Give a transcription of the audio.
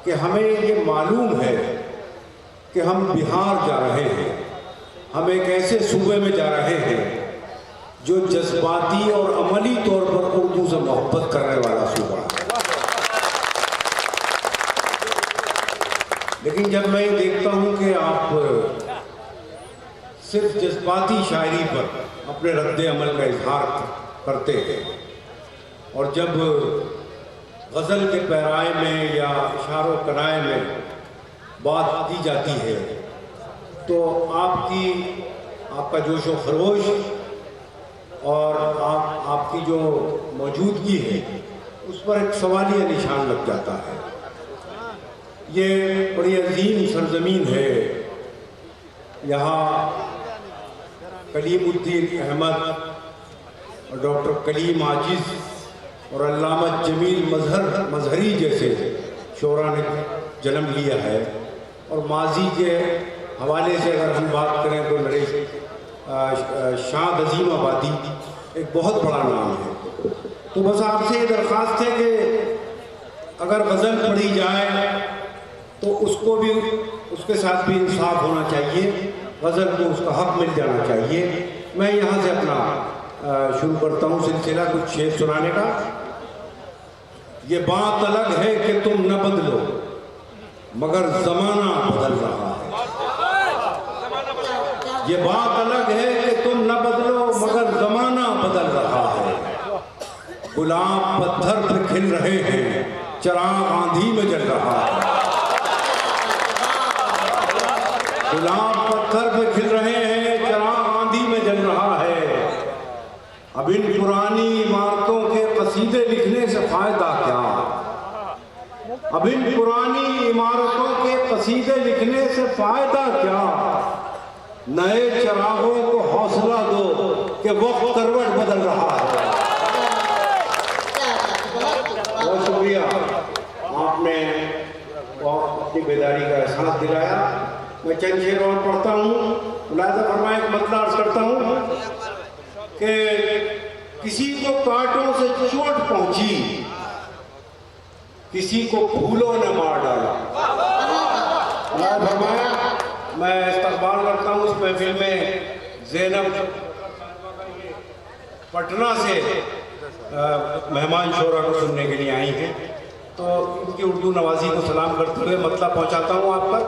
कि हमें ये मालूम है कि हम बिहार जा रहे हैं, हम एक ऐसे सूबे में जा रहे हैं जो जज्बाती और अमली तौर पर उर्दू से मोहब्बत करने वाला सूबा है। लेकिन जब मैं देखता हूँ कि आप सिर्फ जज्बाती शायरी पर अपने रद्द अमल का इजहार करते हैं और जब गज़ल के पैराए में या इशारों कनाए में बात की जाती है तो आपका जोश व खरोश और आपकी जो मौजूदगी है उस पर एक सवालिया निशान लग जाता है। ये बड़ी अजीम सरजमीन है। यहाँ कलीमुद्दीन अहमद और डॉक्टर कलीम आजिज़ और अल्लामा जमील मजहरी जैसे शोरा ने जन्म लिया है। और माजी के हवाले से अगर हम बात करें तो नरेश शाह अजीम आबादी एक बहुत बड़ा नाम है। तो बस आपसे ये दरख्वास्त है कि अगर गज़ल पढ़ी जाए तो उसको भी उसके साथ भी इंसाफ होना चाहिए, गज़ल को उसका हक मिल जाना चाहिए। मैं यहाँ से अपना शुरू करता हूँ सिलसिला कुछ शेर सुनाने का। ये बात अलग है कि तुम न बदलो मगर ज़माना बदल रहा है। ये बात अलग है कि तुम न बदलो मगर ज़माना बदल रहा है। गुलाब पत्थर पे खिल रहे हैं, चिराग आंधी में जल रहा है। गुलाब पत्थर पे खिल रहे हैं, चिराग आंधी में जल रहा है। अब इन पुरानी इमारतों के कसीदे लिखने से फायदा क्या? अब इन पुरानी इमारतों के कसीदे लिखने से फायदा क्या? नए चिरागों को हौसला दो कि वक्त करवट बदल रहा है। बहुत शुक्रिया, आपने अपनी बेदारी का एहसास दिलाया। मैं चंद शेर और पढ़ता हूँ। मुलाज़ा फरमाए, एक मतलब अर्ज करता हूँ कि किसी को कांटों से चोट पहुंची, किसी को फूलों ने मार डाला। मैं इस्तकबाल करता हूँ इस महफिल में ज़ैनब पटना से मेहमान शोरा को सुनने के लिए आई हैं, तो उनकी उर्दू नवाजी को सलाम करते हुए मतलब पहुँचाता हूँ आप तक।